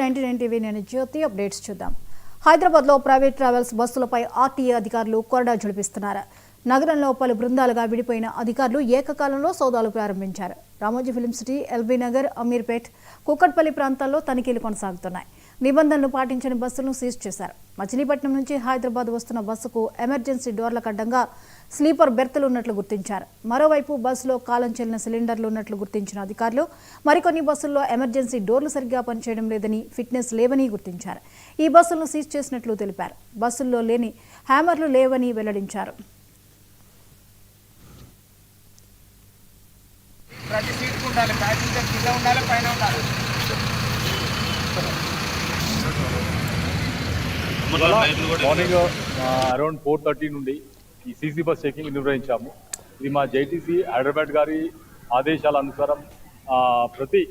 99 TV నేను జ్యోతి updates చూద్దాం. హైదరాబాద్లో ప్రైవేట్ ట్రావెల్స్ బస్సులపై ఆర్టీఏ అధికారులు కొరడా జుడిపిస్తున్నారు. నగరంలో పలు బృందాలుగా విడిపోయిన అధికారులు ఏకకాలంలో సోదాలు ప్రారంభించారు. Ramoji film city, LB Nagar, Ameerpet, Kukatpally ప్రాంతాల్లో తనిఖీలు కొనసాగుతున్నాయి. నిబంధనలు పాటించని బస్సులను సీజ్ చేశారు. మచిలీపట్నం నుంచి హైదరాబాద్ వస్తున్న బస్సుకు ఎమర్జెన్సీ డోర్లకు అడ్డంగా స్లీపర్ బెర్తులు ఉన్నట్లు గుర్తించారు. మరోవైపు బస్సులో కాలం చెల్లిన సిలిండర్లు ఉన్నట్లు గుర్తించిన అధికారులు మరికొన్ని బస్సుల్లో ఎమర్జెన్సీ డోర్లు సరిగ్గా పనిచేయడం లేదని, ఫిట్నెస్ లేవని గుర్తించారు. ఈ బస్సులను సీజ్ చేసినట్లు తెలిపారు. బస్సుల్లో లేని హ్యామర్లు లేవని వెల్లడించారు. ప్రతి సీట్కు ఉండాలి, ప్యాసింజర్ కింద ఉండాలి, పైన ఉండాలి. మార్నింగ్ అరౌండ్ 4:30 నుండి ఈ సీసీ బస్ చెకింగ్ నిర్వహించాము. ఇది మా జైటీసీ హైదరాబాద్ గారి ఆదేశాల అనుసారం ప్రతి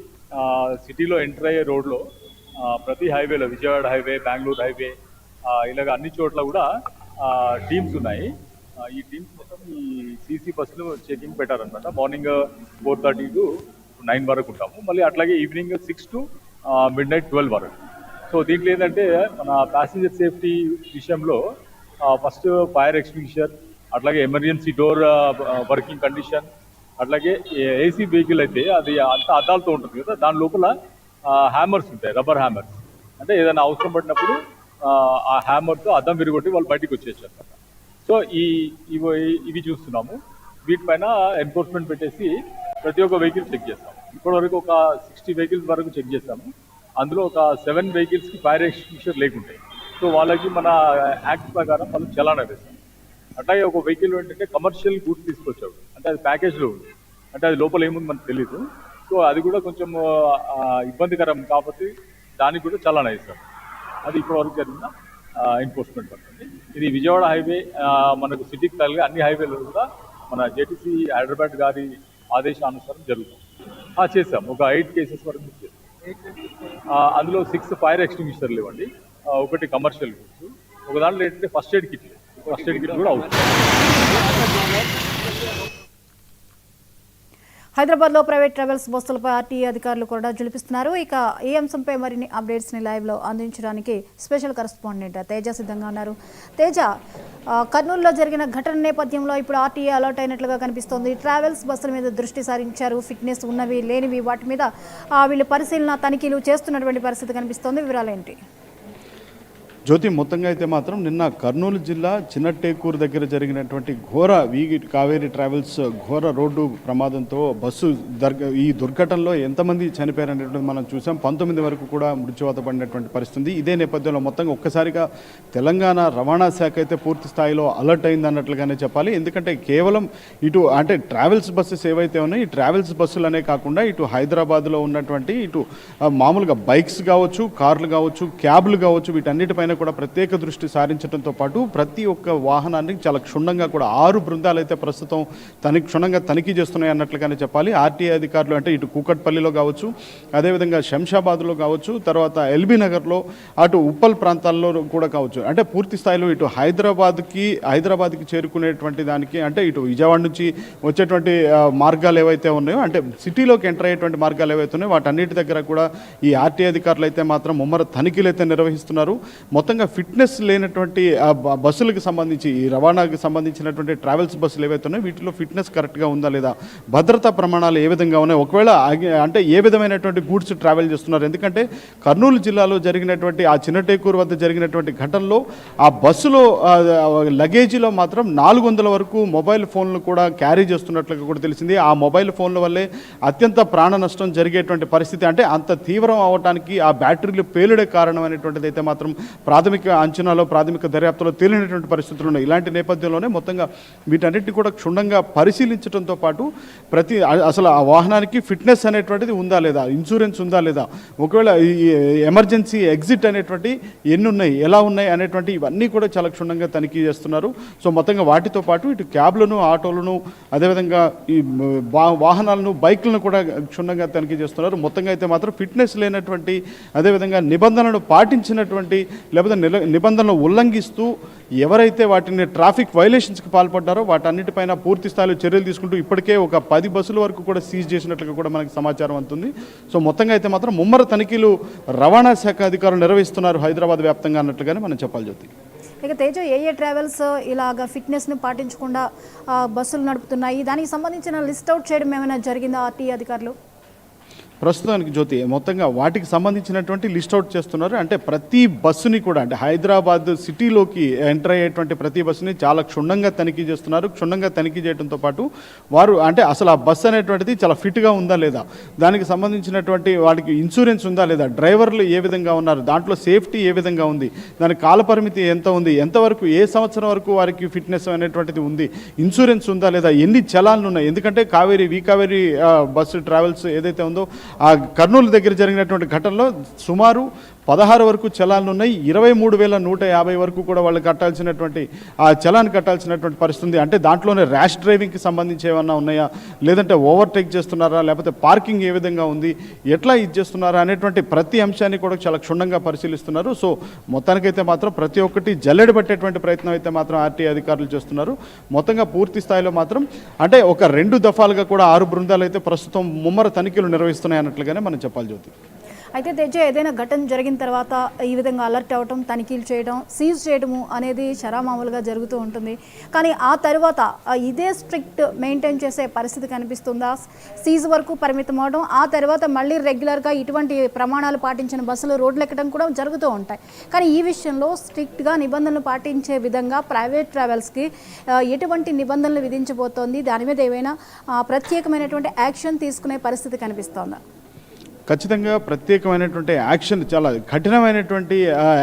సిటీలో ఎంటర్ అయ్యే రోడ్లో ప్రతి హైవేలో, విజయవాడ హైవే, బెంగళూరు హైవే, ఇలాగ అన్ని చోట్ల కూడా టీమ్స్ ఉన్నాయి. ఈ టీమ్స్ మొత్తం ఈ సీసీ బస్సులు చెకింగ్ పెట్టారనమాట. మార్నింగ్ 4:30 to 9 వరకు ఉంటాము. మళ్ళీ అట్లాగే ఈవినింగ్ 6 to midnight 12 వరకు. సో దీంట్లో ఏంటంటే మన ప్యాసింజర్ సేఫ్టీ విషయంలో ఫస్ట్ ఫైర్ ఎక్స్టింగ్విషర్, అట్లాగే ఎమర్జెన్సీ డోర్ వర్కింగ్ కండిషన్, అట్లాగే ఏసీ వెహికల్ అయితే అది అంత అద్దాలతో ఉంటుంది కదా, దాని లోపల హ్యామర్స్ ఉంటాయి, రబ్బర్ హ్యామర్స్. అంటే ఏదైనా అవసరం పడినప్పుడు ఆ హ్యామర్తో అద్దం విరగొట్టి వాళ్ళు బయటికి వచ్చేసారు. సో ఇవి చూస్తున్నాము. వీటిపైన ఎన్ఫోర్స్మెంట్ పెట్టేసి ప్రతి ఒక్క వెహికల్ చెక్ చేస్తాము. ఇప్పటివరకు ఒక 60 వెహికల్స్ వరకు చెక్ చేస్తాము. అందులో ఒక 7 వెహికల్స్కి ఫైర్ ఎక్స్టింగ్విషర్ లేకుంటాయి. సో వాళ్ళకి మన యాక్ట్ ప్రకారం మనం చలానా వేస్తాం. అట్లాగే ఒక వెహికల్ ఏంటంటే కమర్షియల్ గూడ్స్ తీసుకొచ్చాడు, అంటే అది ప్యాకేజ్లో ఉంది, అంటే అది లోపల ఏముంది మనకు తెలియదు. సో అది కూడా కొంచెం ఇబ్బందికరం కాబట్టి దానికి కూడా చలానా వేస్తాం. అది ఇప్పటివరకు జరిగిన ఎన్ఫోర్స్మెంట్ పడుతుంది. ఇది విజయవాడ హైవే, మనకు సిటీకి తగిలి అన్ని హైవేలు కూడా మన జేటీసీ హైదరాబాద్ గారి ఆదేశానుసారం జరుగుతుంది. చేసాం. ఒక 8 కేసెస్ వరకు బుక్ చేస్తాం. అందులో 6 ఫైర్ ఎక్స్టింగ్విషర్లు ఇవ్వండి, ఒకటి కమర్షియల్ గుడ్స్, ఒక దాంట్లో ఏంటంటే ఫస్ట్ ఎయిడ్ కిట్ కూడా అవుతుంది. హైదరాబాద్లో ప్రైవేట్ ట్రావెల్స్ బస్సులపై ఆర్టీఏ అధికారులు కూడా జులిపిస్తున్నారు. ఇక ఈ అంశంపై మరిన్ని అప్డేట్స్ని లైవ్లో అందించడానికి స్పెషల్ కరెస్పాండెంట్ తేజ సిద్ధంగా ఉన్నారు. తేజ, కర్నూలులో జరిగిన ఘటన నేపథ్యంలో ఇప్పుడు ఆర్టీఏ అలర్ట్ అయినట్లుగా కనిపిస్తోంది. ట్రావెల్స్ బస్సుల మీద దృష్టి సారించారు. ఫిట్నెస్ ఉన్నవి, లేనివి, వాటి మీద వీళ్ళు పరిశీలన, తనిఖీలు చేస్తున్నటువంటి పరిస్థితి కనిపిస్తోంది. వివరాలేంటి? జ్యోతి, మొత్తంగా అయితే మాత్రం నిన్న కర్నూలు జిల్లా చిన్నటేకూరు దగ్గర జరిగినటువంటి ఘోర కావేరీ ట్రావెల్స్ ఘోర రోడ్డు ప్రమాదంతో బస్సు ఈ దుర్ఘటనలో ఎంతమంది చనిపోయారనేటువంటిది మనం చూసాం. 19 వరకు కూడా మృత్యువాత పడినటువంటి పరిస్థితి. ఇదే నేపథ్యంలో మొత్తంగా ఒక్కసారిగా తెలంగాణ రవాణా శాఖ అయితే పూర్తి స్థాయిలో అలర్ట్ అయింది అన్నట్లుగానే చెప్పాలి. ఎందుకంటే కేవలం ఇటు అంటే ట్రావెల్స్ బస్సెస్ ఏవైతే ఉన్నాయో, ఈ ట్రావెల్స్ బస్సులనే కాకుండా ఇటు హైదరాబాద్లో ఉన్నటువంటి ఇటు మామూలుగా బైక్స్ కావచ్చు, కార్లు కావచ్చు, క్యాబ్లు కావచ్చు, వీటన్నిటిపైన కూడా ప్రత్యేక దృష్టి సారించడంతో పాటు ప్రతి ఒక్క వాహనాన్ని చాలా క్షుణ్ణంగా కూడా 6 బృందాలు అయితే ప్రస్తుతం క్షుణ్ణంగా తనిఖీ చేస్తున్నాయి అన్నట్లుగానే చెప్పాలి. ఆర్టీఏ అధికారులు అంటే ఇటు కూకట్పల్లిలో కావచ్చు, అదేవిధంగా శంషాబాద్లో కావచ్చు, తర్వాత ఎల్బీ నగర్లో, అటు ఉప్పల్ ప్రాంతాల్లో కూడా కావచ్చు. అంటే పూర్తి స్థాయిలో ఇటు హైదరాబాద్కి చేరుకునేటువంటి దానికి, అంటే ఇటు విజయవాడ నుంచి వచ్చేటువంటి మార్గాలు ఏవైతే ఉన్నాయో, అంటే సిటీలోకి ఎంటర్ అయ్యేటువంటి మార్గాలు ఏవైతే ఉన్నాయో వాటన్నిటి దగ్గర కూడా ఈ ఆర్టీఏ అధికారులు అయితే మాత్రం ముమ్మర తనిఖీలు అయితే నిర్వహిస్తున్నారు. మొత్తంగా ఫిట్నెస్ లేనటువంటి బస్సులకు సంబంధించి, ఈ రవాణాకు సంబంధించినటువంటి ట్రావెల్స్ బస్సులు ఏవైతే ఉన్నాయో వీటిలో ఫిట్నెస్ కరెక్ట్గా ఉందా లేదా, భద్రతా ప్రమాణాలు ఏ విధంగా ఉన్నాయి, ఒకవేళ అంటే ఏ విధమైనటువంటి గూడ్స్ ట్రావెల్ చేస్తున్నారు. ఎందుకంటే కర్నూలు జిల్లాలో జరిగినటువంటి ఆ చిన్నటేకూరు వద్ద జరిగినటువంటి ఘటనలో ఆ బస్సులో లగేజీలో మాత్రం 400 వరకు మొబైల్ ఫోన్లు కూడా క్యారీ చేస్తున్నట్లుగా కూడా తెలిసింది. ఆ మొబైల్ ఫోన్ల వల్లే అత్యంత ప్రాణ నష్టం జరిగేటువంటి పరిస్థితి, అంటే అంత తీవ్రం అవడానికి ఆ బ్యాటరీలు పేలుడే కారణం అనేటువంటిది అయితే మాత్రం ప్రాథమిక అంచనాలో, ప్రాథమిక దర్యాప్తులో తేలినటువంటి పరిస్థితులు ఉన్నాయి. ఇలాంటి నేపథ్యంలోనే మొత్తంగా వీటన్నిటిని కూడా క్షుణ్ణంగా పరిశీలించడంతో పాటు అసలు ఆ వాహనానికి ఫిట్నెస్ అనేటువంటిది ఉందా లేదా, ఇన్సూరెన్స్ ఉందా లేదా, ఒకవేళ ఈ ఎమర్జెన్సీ ఎగ్జిట్ అనేటువంటి ఎన్ని ఉన్నాయి, ఎలా ఉన్నాయి అనేటువంటి ఇవన్నీ కూడా చాలా క్షుణ్ణంగా తనిఖీ చేస్తున్నారు. సో మొత్తంగా వాటితో పాటు ఇటు క్యాబ్లను, ఆటోలను, అదేవిధంగా ఈ వాహనాలను, బైక్లను కూడా క్షుణ్ణంగా తనిఖీ చేస్తున్నారు. మొత్తంగా అయితే మాత్రం ఫిట్నెస్ లేనటువంటి, అదేవిధంగా నిబంధనలను పాటించినటువంటి లేకపోతే నిబంధనలు ఉల్లంఘిస్తూ ఎవరైతే వాటిని ట్రాఫిక్ వైలేషన్స్కి పాల్పడ్డారో వాటన్నిటిపైన పూర్తి స్థాయిలో చర్యలు తీసుకుంటూ ఇప్పటికే ఒక 10 బస్సుల వరకు కూడా సీజ్ చేసినట్లుగా కూడా మనకి సమాచారం అందుతుంది. సో మొత్తంగా అయితే మాత్రం ముమ్మర తనిఖీలు రవాణా శాఖ అధికారులు నిర్వహిస్తున్నారు హైదరాబాద్ వ్యాప్తంగా అన్నట్లుగానే మనం చెప్పాలి జ్యోతి. ఇక తేజ ఏ ట్రావెల్స్ ఇలాగ ఫిట్నెస్ని పాటించకుండా బస్సులు నడుపుతున్నాయి, దానికి సంబంధించిన లిస్ట్ అవుట్ చేయడం ఏమైనా జరిగిందా ఆర్టీఏ అధికారులు? ప్రస్తుతానికి జ్యోతి మొత్తంగా వాటికి సంబంధించినటువంటి లిస్ట్ అవుట్ చేస్తున్నారు. అంటే ప్రతి బస్సుని కూడా అంటే హైదరాబాద్ సిటీలోకి ఎంటర్ అయ్యేటువంటి ప్రతి బస్సుని చాలా క్షుణ్ణంగా తనిఖీ చేస్తున్నారు. క్షుణ్ణంగా తనిఖీ చేయడంతో పాటు వారు అంటే అసలు ఆ బస్సు అనేటువంటిది చాలా ఫిట్గా ఉందా లేదా, దానికి సంబంధించినటువంటి వాటికి ఇన్సూరెన్స్ ఉందా లేదా, డ్రైవర్లు ఏ విధంగా ఉన్నారు, దాంట్లో సేఫ్టీ ఏ విధంగా ఉంది, దాని కాలపరిమితి ఎంత ఉంది, ఎంతవరకు ఏ సంవత్సరం వరకు వారికి ఫిట్నెస్ అనేటువంటిది ఉంది, ఇన్సూరెన్స్ ఉందా లేదా, ఎన్ని చలాన్లు ఉన్నాయి. ఎందుకంటే కావేరీ బస్సు ట్రావెల్స్ ఏదైతే ఉందో ఆ కర్నూలు దగ్గర జరిగినటువంటి ఘటనలో సుమారు 16 వరకు చలాన్లు ఉన్నాయి. 23,150 వరకు కూడా వాళ్ళు కట్టాల్సినటువంటి ఆ చలాన్ కట్టాల్సినటువంటి పరిస్థితి. అంటే దాంట్లోనే ర్యాష్ డ్రైవింగ్కి సంబంధించి ఏమన్నా ఉన్నాయా, లేదంటే ఓవర్టేక్ చేస్తున్నారా, లేకపోతే పార్కింగ్ ఏ విధంగా ఉంది, ఎట్లా ఇది చేస్తున్నారా అనేటువంటి ప్రతి అంశాన్ని కూడా చాలా క్షుణ్ణంగా పరిశీలిస్తున్నారు. సో మొత్తానికైతే మాత్రం ప్రతి ఒక్కటి జల్లెడ పట్టేటువంటి ప్రయత్నం అయితే మాత్రం ఆర్టీఏ అధికారులు చేస్తున్నారు. మొత్తంగా పూర్తి స్థాయిలో మాత్రం అంటే ఒక 2 దఫాలుగా కూడా 6 బృందాలు అయితే ప్రస్తుతం ముమ్మర తనిఖీలు నిర్వహిస్తున్నాయి అన్నట్లుగానే మనం చెప్పాలి జ్యోతి. అయితే తేజ ఏదైనా ఘటన జరిగిన తర్వాత ఈ విధంగా అలర్ట్ అవ్వటం, తనిఖీలు చేయడం, సీజ్ చేయడము అనేది చరామామూలుగా జరుగుతూ ఉంటుంది. కానీ ఆ తర్వాత ఇదే స్ట్రిక్ట్ మెయింటైన్ చేసే పరిస్థితి కనిపిస్తుందా? సీజ్ వరకు పరిమితం అవడం, ఆ తర్వాత మళ్ళీ రెగ్యులర్గా ఇటువంటి ప్రమాణాలు పాటించిన బస్సులు రోడ్లు ఎక్కడం కూడా జరుగుతూ ఉంటాయి. కానీ ఈ విషయంలో స్ట్రిక్ట్గా నిబంధనలు పాటించే విధంగా ప్రైవేట్ ట్రావెల్స్కి ఎటువంటి నిబంధనలు విధించబోతోంది, దాని మీద ఏమైనా ప్రత్యేకమైనటువంటి యాక్షన్ తీసుకునే పరిస్థితి కనిపిస్తోందా? ఖచ్చితంగా ప్రత్యేకమైనటువంటి యాక్షన్, చాలా కఠినమైనటువంటి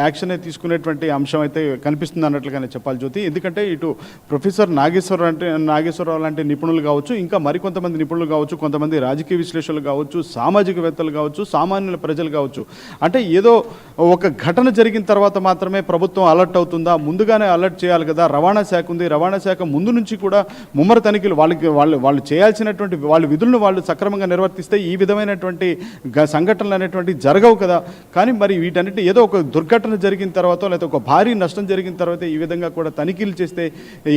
యాక్షన్ తీసుకునేటువంటి అంశం అయితే కనిపిస్తుంది అన్నట్లుగానే చెప్పాలి జ్యోతి. ఎందుకంటే ఇటు ప్రొఫెసర్ నాగేశ్వరరావు లాంటి నిపుణులు కావచ్చు, ఇంకా మరికొంతమంది నిపుణులు కావచ్చు, కొంతమంది రాజకీయ విశ్లేషకులు కావచ్చు, సామాజికవేత్తలు కావచ్చు, సామాన్యుల ప్రజలు కావచ్చు, అంటే ఏదో ఒక ఘటన జరిగిన తర్వాత మాత్రమే ప్రభుత్వం అలర్ట్ అవుతుందా, ముందుగానే అలర్ట్ చేయాలి కదా. రవాణా శాఖ ఉంది, రవాణా శాఖ ముందు నుంచి కూడా ముమ్మర తనిఖీలు వాళ్ళు చేయాల్సినటువంటి వాళ్ళ విధులను వాళ్ళు సక్రమంగా నిర్వర్తిస్తే ఈ విధమైనటువంటి సంఘటనలు అనేటువంటి జరగవు కదా. కానీ మరి వీటన్నిటి ఏదో ఒక దుర్ఘటన జరిగిన తర్వాత లేదా ఒక భారీ నష్టం జరిగిన తర్వాత ఈ విధంగా కూడా తనిఖీలు చేస్తే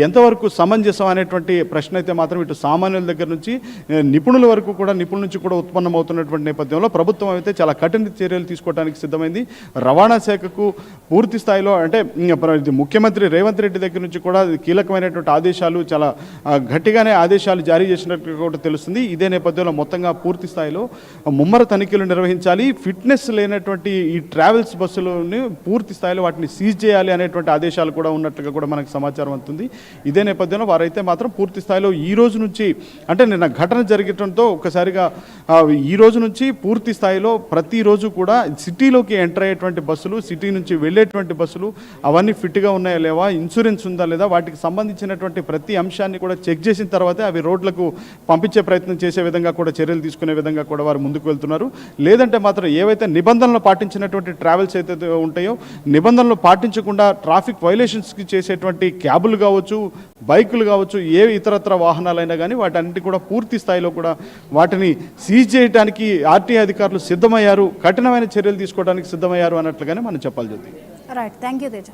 ఎంతవరకు సమంజసం అనేటువంటి ప్రశ్న అయితే మాత్రం ఇటు సామాన్యుల దగ్గర నుంచి నిపుణుల వరకు కూడా నుంచి కూడా ఉత్పన్నమవుతున్నటువంటి నేపథ్యంలో ప్రభుత్వం అయితే చాలా కఠిన చర్యలు తీసుకోవడానికి సిద్ధమైంది. రవాణా శాఖకు పూర్తి స్థాయిలో అంటే ముఖ్యమంత్రి రేవంత్ రెడ్డి దగ్గర నుంచి కూడా కీలకమైనటువంటి ఆదేశాలు, చాలా గట్టిగానే ఆదేశాలు జారీ చేసినట్టు కూడా తెలుస్తుంది. ఇదే నేపథ్యంలో మొత్తంగా పూర్తి స్థాయిలో ముమ్మర తనిఖీలు నిర్వహించాలి. ఫిట్నెస్ లేనటువంటి ఈ ట్రావెల్స్ బస్సులని పూర్తి స్థాయిలో వాటిని సీజ్ చేయాలి అనేటువంటి ఆదేశాలు కూడా ఉన్నట్లుగా కూడా మనకు సమాచారం అందుతుంది. ఇదే నేపథ్యంలో వారైతే మాత్రం పూర్తి స్థాయిలో ఈ రోజు నుంచి అంటే నిన్న ఘటన జరగడంతో ఒక్కసారిగా ఈ రోజు నుంచి పూర్తి స్థాయిలో ప్రతిరోజు కూడా సిటీలోకి ఎంటర్ అయ్యేటువంటి బస్సులు, సిటీ నుంచి వెళ్ళేటువంటి బస్సులు అవన్నీ ఫిట్గా ఉన్నాయా లేవా, ఇన్సూరెన్స్ ఉందా లేదా, వాటికి సంబంధించినటువంటి ప్రతి అంశాన్ని కూడా చెక్ చేసిన తర్వాతే అవి రోడ్లకు పంపించే ప్రయత్నం చేసే విధంగా కూడా చర్యలు తీసుకునే విధంగా కూడా వారు ముందుకు వెళ్తున్నారు. లేదంటే మాత్రం ఏవైతే నిబంధనలు పాటించినటువంటి ట్రావెల్స్ అయితే ఉంటాయో, నిబంధనలు పాటించకుండా ట్రాఫిక్ వైలేషన్స్కి చేసేటువంటి క్యాబులు కావచ్చు, బైకులు కావచ్చు, ఏ ఇతరత్ర వాహనాలైనా కానీ వాటన్నిటి కూడా పూర్తి స్థాయిలో కూడా వాటిని సీజ్ చేయడానికి ఆర్టీఏ అధికారులు సిద్ధమయ్యారు, కఠినమైన చర్యలు తీసుకోవడానికి సిద్ధమయ్యారు అన్నట్లుగానే మనం చెప్పాలి Jyothi. Right, thank you Teja.